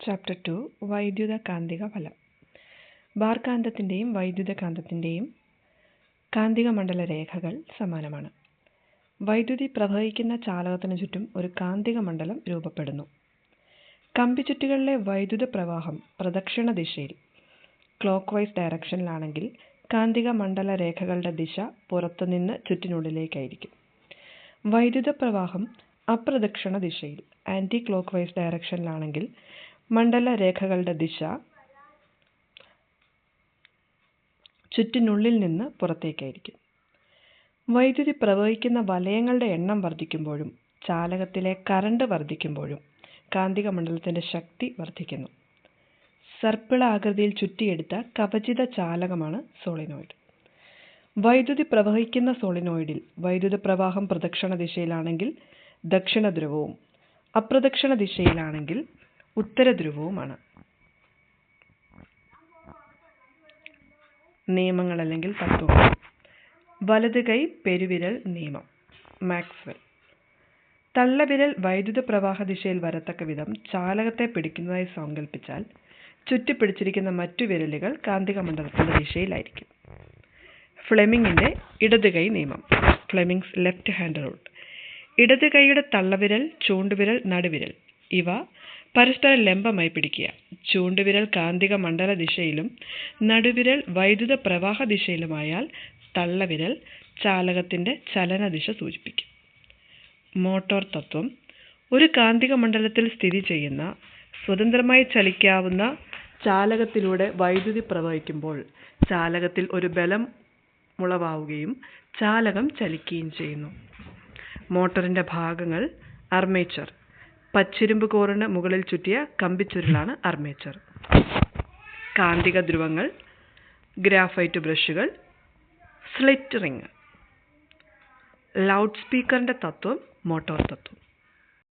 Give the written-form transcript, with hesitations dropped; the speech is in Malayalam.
ചാപ്റ്റർ 2 വൈദ്യുതകാന്തിക ഫലം. ബാർകാന്തത്തിൻ്റെയും വൈദ്യുതകാന്തത്തിൻ്റെയും കാന്തിക മണ്ഡല രേഖകൾ സമാനമാണ്. വൈദ്യുതി പ്രവഹിക്കുന്ന ചാലകത്തിനു ചുറ്റും ഒരു കാന്തിക മണ്ഡലം രൂപപ്പെടുന്നു. കമ്പിച്ചുറ്റുകളിലെ വൈദ്യുത പ്രവാഹം പ്രദക്ഷിണ ദിശയിൽ ക്ലോക്ക് വൈസ് ഡയറക്ഷനിലാണെങ്കിൽ കാന്തിക മണ്ഡല രേഖകളുടെ ദിശ പുറത്തുനിന്ന് ചുറ്റിനുള്ളിലേക്കായിരിക്കും. വൈദ്യുത പ്രവാഹം അപ്രദക്ഷിണ ദിശയിൽ ആൻറ്റി ക്ലോക്ക് വൈസ് ഡയറക്ഷനിലാണെങ്കിൽ മണ്ഡല രേഖകളുടെ ദിശ ചുറ്റിനുള്ളിൽ നിന്ന് പുറത്തേക്കായിരിക്കും. വൈദ്യുതി പ്രവഹിക്കുന്ന വലയങ്ങളുടെ എണ്ണം വർദ്ധിക്കുമ്പോഴും ചാലകത്തിലെ കറണ്ട് വർദ്ധിക്കുമ്പോഴും കാന്തിക മണ്ഡലത്തിൻ്റെ ശക്തി വർദ്ധിക്കുന്നു. സർപ്പിള ആകൃതിയിൽ ചുറ്റിയെടുത്ത കവചിത ചാലകമാണ് സോളിനോയിഡ്. വൈദ്യുതി പ്രവഹിക്കുന്ന സോളിനോയിഡിൽ വൈദ്യുത പ്രവാഹം പ്രദക്ഷിണ ദിശയിലാണെങ്കിൽ ദക്ഷിണ ധ്രുവവും അപ്രദക്ഷിണ ദിശയിലാണെങ്കിൽ ഉത്തര ധ്രുവവുമാണ്. നിയമങ്ങൾ അല്ലെങ്കിൽ തത്വങ്ങൾ. വലത് കൈ പെരുവിരൽ നിയമം. മാക്സ്വെൽ. തള്ളവിരൽ വൈദ്യുത പ്രവാഹ ദിശയിൽ വരത്തക്ക വിധം ചാലകത്തെ പിടിക്കുന്നതായി സങ്കല്പിച്ചാൽ ചുറ്റിപ്പിടിച്ചിരിക്കുന്ന മറ്റു വിരലുകൾ കാന്തിക മണ്ഡലത്തിൻ്റെ ദിശയിലായിരിക്കും. ഫ്ലെമിങ്ങിൻ്റെ ഇടത് കൈ നിയമം. Fleming's left hand rule. ഇടത് കൈയുടെ തള്ളവിരൽ, ചൂണ്ടുവിരൽ, നടുവിരൽ ഇവ പരസ്പരം ലംബമായി പിടിക്കുക. ചൂണ്ടുവിരൽ കാന്തിക മണ്ഡല ദിശയിലും നടുവിരൽ വൈദ്യുത പ്രവാഹ ദിശയിലുമായാൽ തള്ളവിരൽ ചാലകത്തിൻ്റെ ചലനദിശ സൂചിപ്പിക്കും. മോട്ടോർ തത്വം. ഒരു കാന്തിക മണ്ഡലത്തിൽ സ്ഥിതി ചെയ്യുന്ന സ്വതന്ത്രമായി ചലിക്കാവുന്ന ചാലകത്തിലൂടെ വൈദ്യുതി പ്രവഹിക്കുമ്പോൾ ചാലകത്തിൽ ഒരു ബലം ഉളവാവുകയും ചാലകം ചലിക്കുകയും ചെയ്യുന്നു. മോട്ടറിൻ്റെ ഭാഗങ്ങൾ. അർമേച്ചർ. പച്ചിരുമ്പ് കോറിന് മുകളിൽ ചുറ്റിയ കമ്പിച്ചുരുളാണ് അർമേച്ചർ. കാന്തിക ധ്രുവങ്ങൾ. ഗ്രാഫൈറ്റ് ബ്രഷുകൾ. Slit ring. ലൗഡ് സ്പീക്കറിൻ്റെ തത്വം. മോട്ടോർ തത്വം.